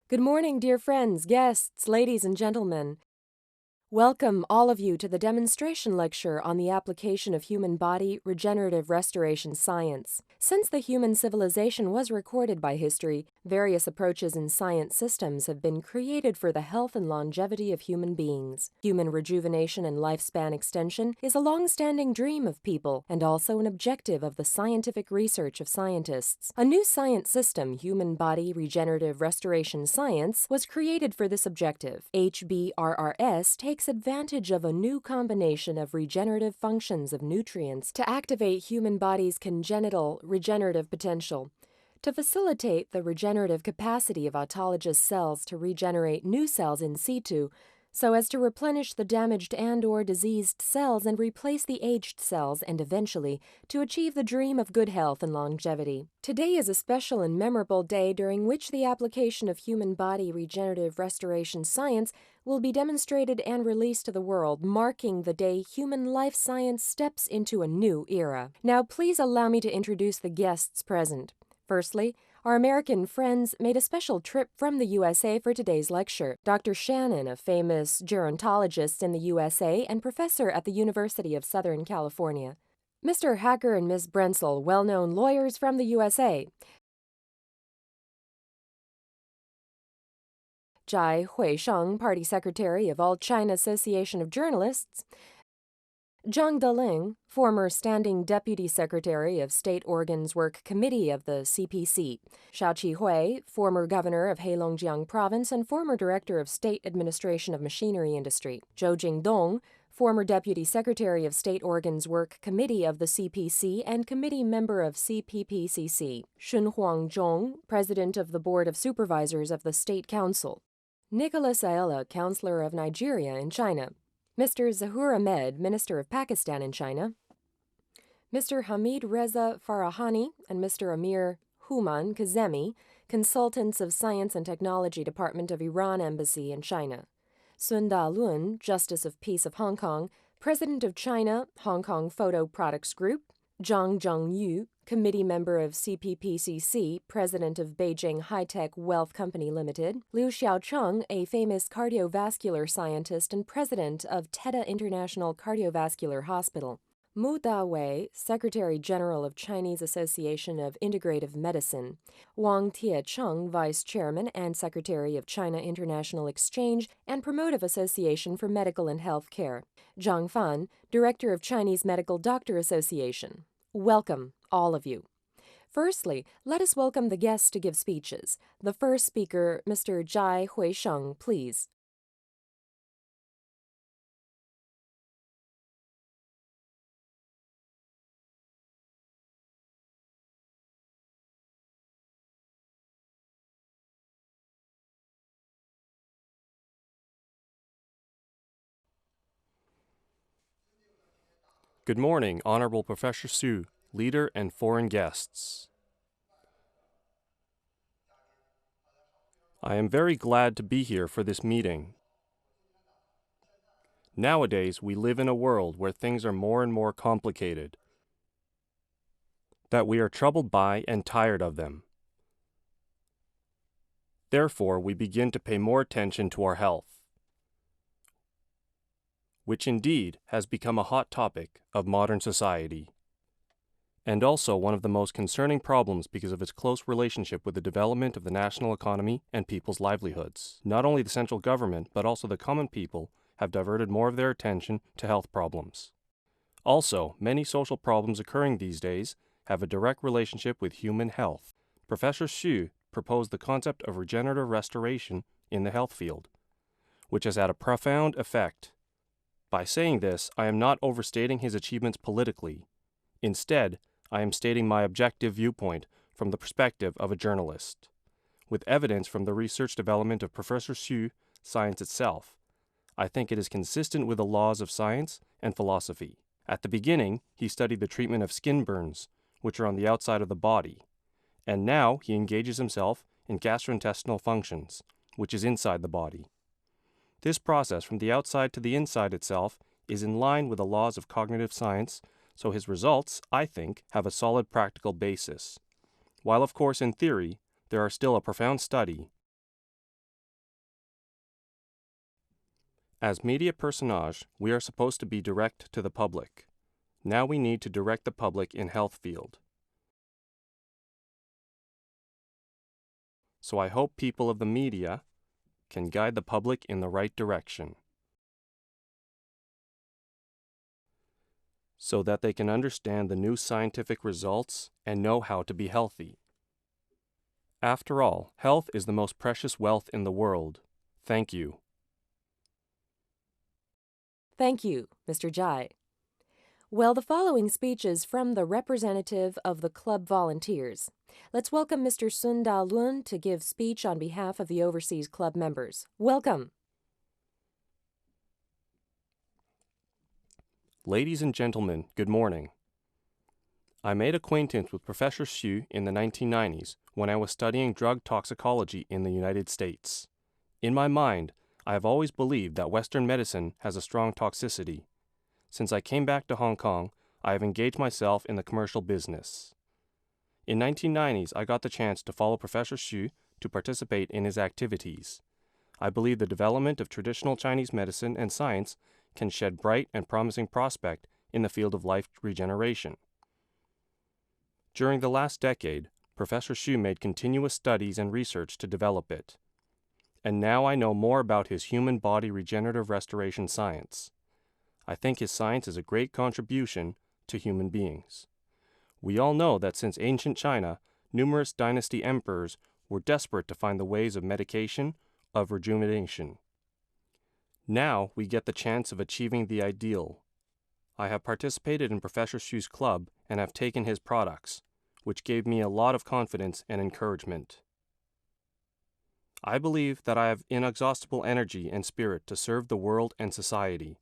Good morning, dear friends, guests, ladies and gentlemen. Welcome, all of you, to the demonstration lecture on the application of human body regenerative restoration science. Since the human civilization was recorded by history, various approaches in science systems have been created for the health and longevity of human beings. Human rejuvenation and lifespan extension is a long-standing dream of people and also an objective of the scientific research of scientists. A new science system, human body regenerative restoration science, was created for this objective. HBRRS takes advantage of a new combination of regenerative functions of nutrients to activate human body's congenital regenerative potential. To facilitate the regenerative capacity of autologous cells to regenerate new cells in situ, so as to replenish the damaged and/or diseased cells and replace the aged cells, and eventually to achieve the dream of good health and longevity. Today is a special and memorable day during which the application of human body regenerative restoration science will be demonstrated and released to the world, marking the day human life science steps into a new era. Now, please allow me to introduce the guests present. Firstly, our American friends made a special trip from the USA for today's lecture. Dr. Shannon, a famous gerontologist in the USA and professor at the University of Southern California. Mr. Hacker and Ms. Brensel, well-known lawyers from the USA. Zhai Huisheng, Party Secretary of All China Association of Journalists. Zhang Deling, former Standing Deputy Secretary of State Organs Work Committee of the CPC. Xiao Qihui, former Governor of Heilongjiang Province and former Director of State Administration of Machinery Industry. Zhou Jingdong, former Deputy Secretary of State Organs Work Committee of the CPC and Committee Member of CPPCC. Shun Huangzhong, President of the Board of Supervisors of the State Council. Nicholas Ayala, Counselor of Nigeria in China. Mr. Zahur Ahmed, Minister of Pakistan in China. Mr. Hamid Reza Farahani and Mr. Amir Human Kazemi, Consultants of Science and Technology Department of Iran Embassy in China. Sun Da-lun, Justice of Peace of Hong Kong, President of China Hong Kong Photo Products Group. Zhang Zhongyu, Committee Member of CPPCC, President of Beijing High-Tech Wealth Company Limited. Liu Xiaocheng, a famous cardiovascular scientist and President of TEDA International Cardiovascular Hospital. Mu Dawei, Secretary General of Chinese Association of Integrative Medicine. Wang Tiecheng, Vice Chairman and Secretary of China International Exchange and Promotive Association for Medical and Health Care. Zhang Fan, Director of Chinese Medical Doctor Association. Welcome, all of you. Firstly, let us welcome the guests to give speeches. The first speaker, Mr. Zhai Huisheng, please. Good morning, Honorable Professor Su, leader and foreign guests. I am very glad to be here for this meeting. Nowadays, we live in a world where things are more and more complicated, that we are troubled by and tired of them. Therefore, we begin to pay more attention to our health, which indeed has become a hot topic of modern society, and also one of the most concerning problems because of its close relationship with the development of the national economy and people's livelihoods. Not only the central government, but also the common people have diverted more of their attention to health problems. Also, many social problems occurring these days have a direct relationship with human health. Professor Xu proposed the concept of regenerative restoration in the health field, which has had a profound effect. By saying this, I am not overstating his achievements politically. Instead, I am stating my objective viewpoint from the perspective of a journalist, with evidence from the research development of Professor Xu, science itself. I think it is consistent with the laws of science and philosophy. At the beginning, he studied the treatment of skin burns, which are on the outside of the body, and now he engages himself in gastrointestinal functions, which is inside the body. This process from the outside to the inside itself is in line with the laws of cognitive science, so his results, I think, have a solid practical basis. While of course in theory, there are still a profound study As media personage, we are supposed to be direct to the public. Now we need to direct the public in health field. So I hope people of the media can guide the public in the right direction, so that they can understand the new scientific results and know how to be healthy. After all, health is the most precious wealth in the world. Thank you. Thank you, Mr. Jai. Well, the following speech is from the representative of the club volunteers. Let's welcome Mr. Sun Da Lun to give speech on behalf of the overseas club members. Welcome. Ladies and gentlemen, good morning. I made acquaintance with Professor Xu in the 1990s when I was studying drug toxicology in the United States. In my mind, I have always believed that Western medicine has a strong toxicity. Since I came back to Hong Kong, I have engaged myself in the commercial business. In 1990s, I got the chance to follow Professor Xu to participate in his activities. I believe the development of traditional Chinese medicine and science can shed bright and promising prospect in the field of life regeneration. During the last decade, Professor Xu made continuous studies and research to develop it. And now I know more about his human body regenerative restoration science. I think his science is a great contribution to human beings. We all know that since ancient China, numerous dynasty emperors were desperate to find the ways of medication, of rejuvenation. Now we get the chance of achieving the ideal. I have participated in Professor Xu's club and have taken his products, which gave me a lot of confidence and encouragement. I believe that I have inexhaustible energy and spirit to serve the world and society.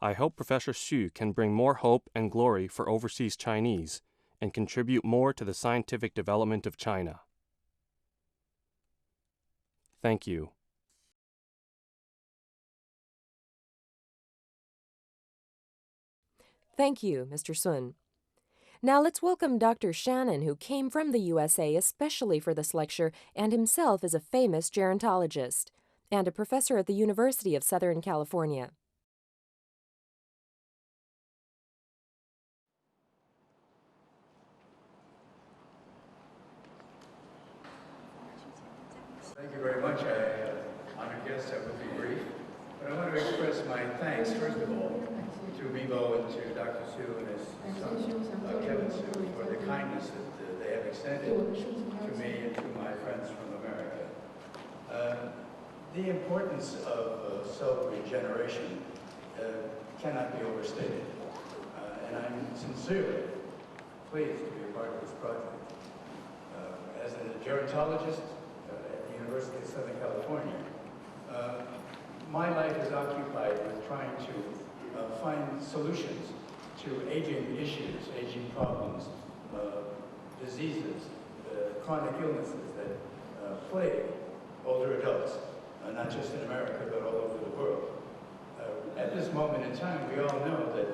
I hope Professor Xu can bring more hope and glory for overseas Chinese and contribute more to the scientific development of China. Thank you. Thank you, Mr. Sun. Now let's welcome Dr. Shannon, who came from the USA especially for this lecture and himself is a famous gerontologist and a professor at the University of Southern California. Thank you very much. Honored guest, I will be brief. But I want to express my thanks, first of all, to МЭБО and to Dr. Su and his son, Kevin Su, for the kindness that they have extended to me and to my friends from America. The importance of cell regeneration cannot be overstated. And I'm sincerely pleased to be a part of this project. As a gerontologist, University of Southern California. My life is occupied with trying to find solutions to aging issues, aging problems, diseases, chronic illnesses that plague older adults, not just in America, but all over the world. At this moment in time, we all know that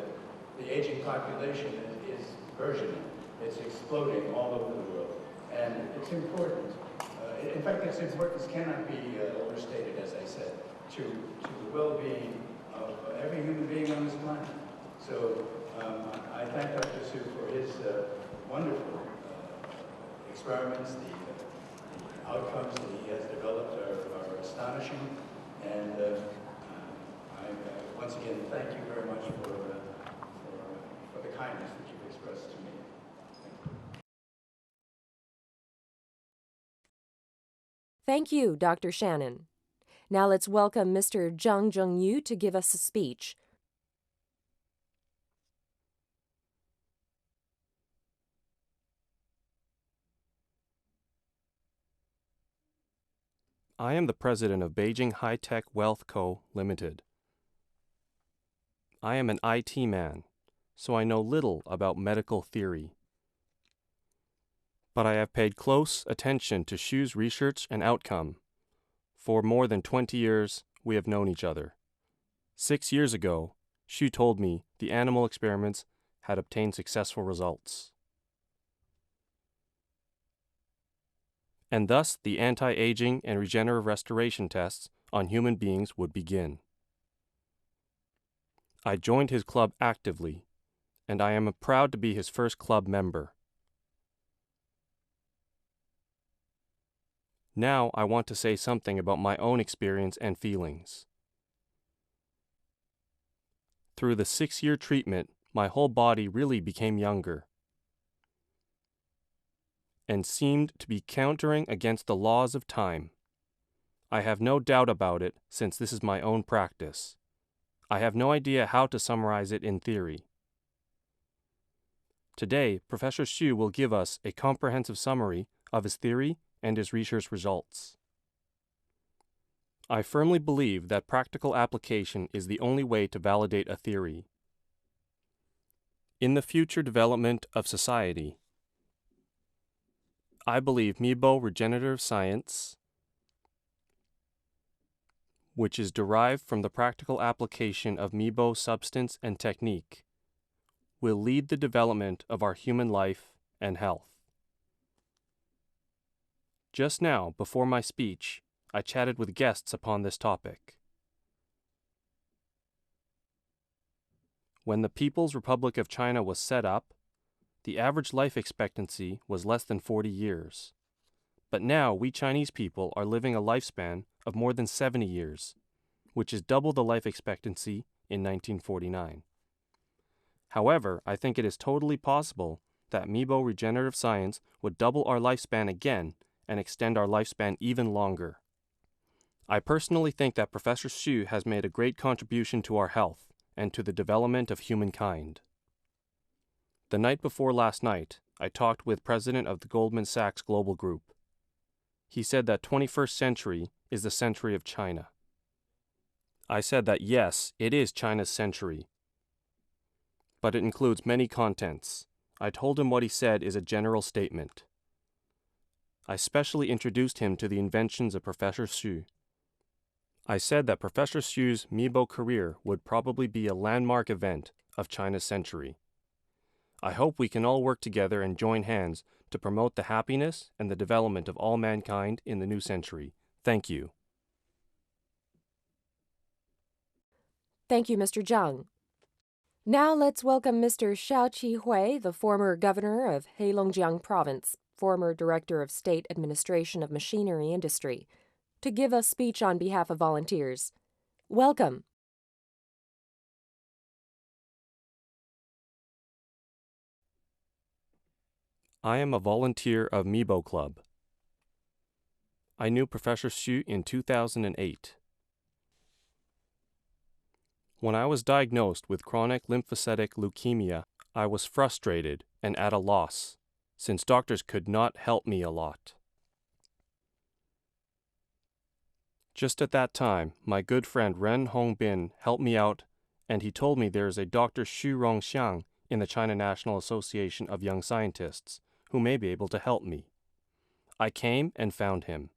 the aging population is burgeoning. It's exploding all over the world. And it's important. In fact, its importance cannot be overstated, as I said, to the well-being of every human being on this planet. So I thank Dr. Su for his wonderful experiments. The outcomes that he has developed are astonishing. And I once again thank you very much for the kindness that you've expressed to me. Thank you, Dr. Shannon. Now let's welcome Mr. Zhang Zhengyu to give us a speech. I am the president of Beijing High-Tech Wealth Co., Limited. I am an IT man, so I know little about medical theory. But I have paid close attention to Xu's research and outcome. For more than 20 years, we have known each other. 6 years ago, Xu told me the animal experiments had obtained successful results. And thus the anti-aging and regenerative restoration tests on human beings would begin. I joined his club actively, and I am proud to be his first club member. Now I want to say something about my own experience and feelings. Through the 6-year treatment, my whole body really became younger and seemed to be countering against the laws of time. I have no doubt about it, since this is my own practice. I have no idea how to summarize it in theory. Today, Professor Xu will give us a comprehensive summary of his theory and his research results. I firmly believe that practical application is the only way to validate a theory. In the future development of society, I believe МЭБО regenerative science, which is derived from the practical application of МЭБО substance and technique, will lead the development of our human life and health. Just now, before my speech, I chatted with guests upon this topic. When the People's Republic of China was set up, the average life expectancy was less than 40 years. But now we Chinese people are living a lifespan of more than 70 years, which is double the life expectancy in 1949. However, I think it is totally possible that МЭБO regenerative science would double our lifespan again and extend our lifespan even longer. I personally think that Professor Xu has made a great contribution to our health and to the development of humankind. The night before last night, I talked with President of the Goldman Sachs Global Group. He said that 21st century is the century of China. I said that yes, it is China's century, but it includes many contents. I told him what he said is a general statement. I specially introduced him to the inventions of Professor Xu. I said that Professor Xu's МЭБО career would probably be a landmark event of China's century. I hope we can all work together and join hands to promote the happiness and the development of all mankind in the new century. Thank you. Thank you, Mr. Zhang. Now let's welcome Mr. Xiao Qi-hui, the former governor of Heilongjiang Province, former Director of State Administration of Machinery Industry, to give a speech on behalf of volunteers. Welcome. I am a volunteer of МЭБО Club. I knew Professor Xu in 2008. When I was diagnosed with chronic lymphocytic leukemia, I was frustrated and at a loss, since doctors could not help me a lot. Just at that time, my good friend Ren Hongbin helped me out, and he told me there is a Dr. Xu Rongxiang in the China National Association of Young Scientists who may be able to help me. I came and found him.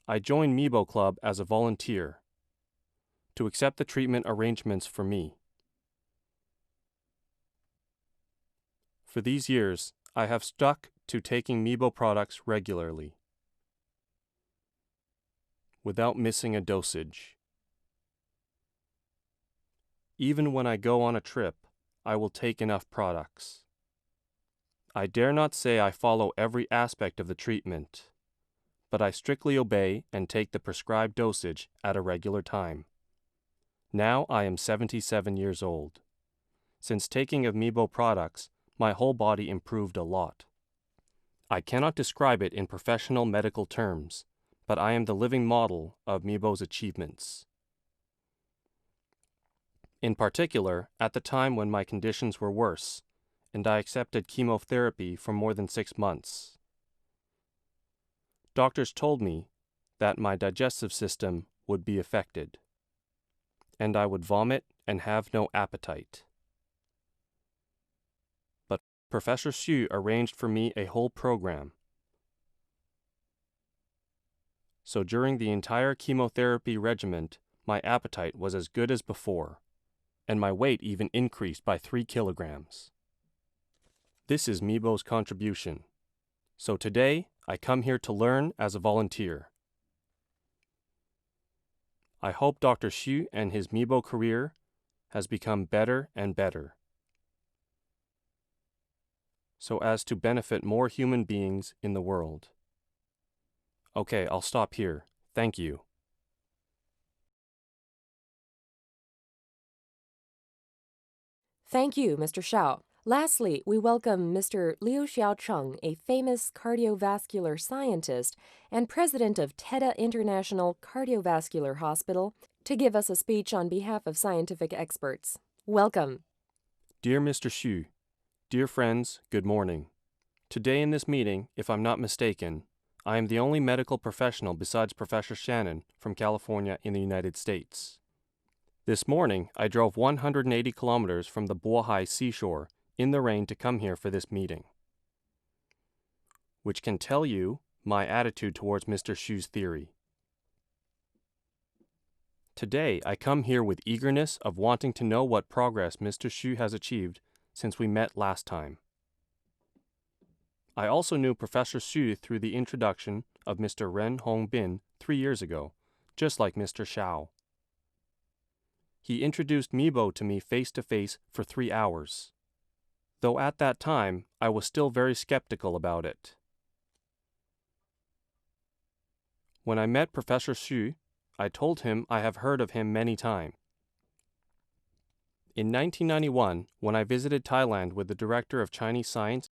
I joined МЭБО Club as a volunteer to accept the treatment arrangements for me. For these years, I have stuck to taking МЭБО products regularly, without missing a dosage. Even when I go on a trip, I will take enough products. I dare not say I follow every aspect of the treatment, but I strictly obey and take the prescribed dosage at a regular time. Now I am 77 years old. Since taking of МЭБО products, my whole body improved a lot. I cannot describe it in professional medical terms, but I am the living model of МЭБO's achievements. In particular, at the time when my conditions were worse, and I accepted chemotherapy for more than 6 months. Doctors told me that my digestive system would be affected, and I would vomit and have no appetite. But Professor Xu arranged for me a whole program. So during the entire chemotherapy regimen, my appetite was as good as before, and my weight even increased by 3 kilograms. This is МЭБO's contribution. So today, I come here to learn as a volunteer. I hope Dr. Xu and his МЭБО career has become better and better, so as to benefit more human beings in the world. Okay, I'll stop here. Thank you. Thank you, Mr. Xiao. Lastly, we welcome Mr. Liu Xiaocheng, a famous cardiovascular scientist and president of TEDA International Cardiovascular Hospital, to give us a speech on behalf of scientific experts. Welcome. Dear Mr. Xu, dear friends, good morning. Today in this meeting, if I'm not mistaken, I am the only medical professional besides Professor Shannon from California in the United States. This morning, I drove 180 kilometers from the Bohai seashore in the rain to come here for this meeting, which can tell you my attitude towards Mr. Xu's theory. Today, I come here with eagerness of wanting to know what progress Mr. Xu has achieved since we met last time. I also knew Professor Xu through the introduction of Mr. Ren Hongbin 3 years ago, just like Mr. Xiao. He introduced МЭБО to me face-to-face for 3 hours, though at that time I was still very skeptical about it. When I met Professor Xu, I told him I have heard of him many times. In 1991, when I visited Thailand with the Director of Chinese Science